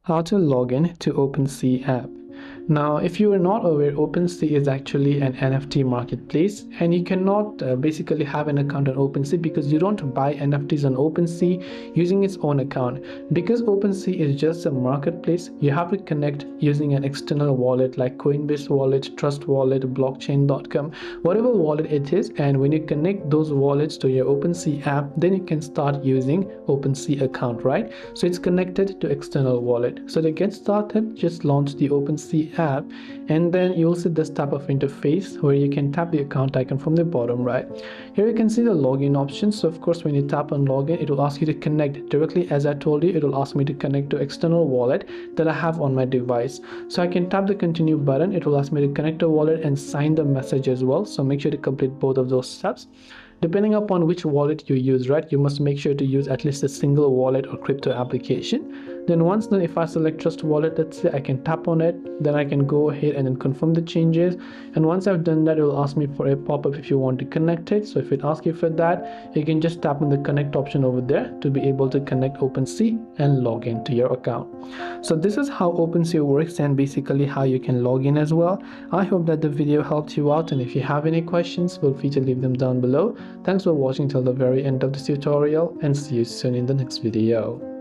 How to log in to OpenSea app. Now, if you are not aware, OpenSea is actually an NFT marketplace, and you cannot basically have an account on OpenSea because you don't buy NFTs on OpenSea using its own account. Because OpenSea is just a marketplace, you have to connect using an external wallet like Coinbase Wallet, Trust Wallet, blockchain.com, whatever wallet it is. And when you connect those wallets to your OpenSea app, then you can start using OpenSea account, right? So it's connected to external wallet. So to get started, just launch the OpenSea app, and then you'll see this type of interface where you can tap the account icon from the bottom right. Here you can see the login options. So of course, when you tap on login, it will ask you to connect directly. As I told you, it will ask me to connect to external wallet that I have on my device. So I can tap the continue button. It will ask me to connect a wallet and sign the message as well. So make sure to complete both of those steps. Depending upon which wallet you use, right, you must make sure to use at least a single wallet or crypto application. Then once done, if I select Trust Wallet, let's say, I can tap on it, then I can go ahead and then confirm the changes. And once I've done that, it will ask me for a pop-up if you want to connect it. So if it asks you for that, you can just tap on the connect option over there to be able to connect OpenSea and log into your account. So this is how OpenSea works and basically how you can log in as well. I hope that the video helped you out, and if you have any questions, feel free to leave them down below. Thanks for watching till the very end of this tutorial, and see you soon in the next video.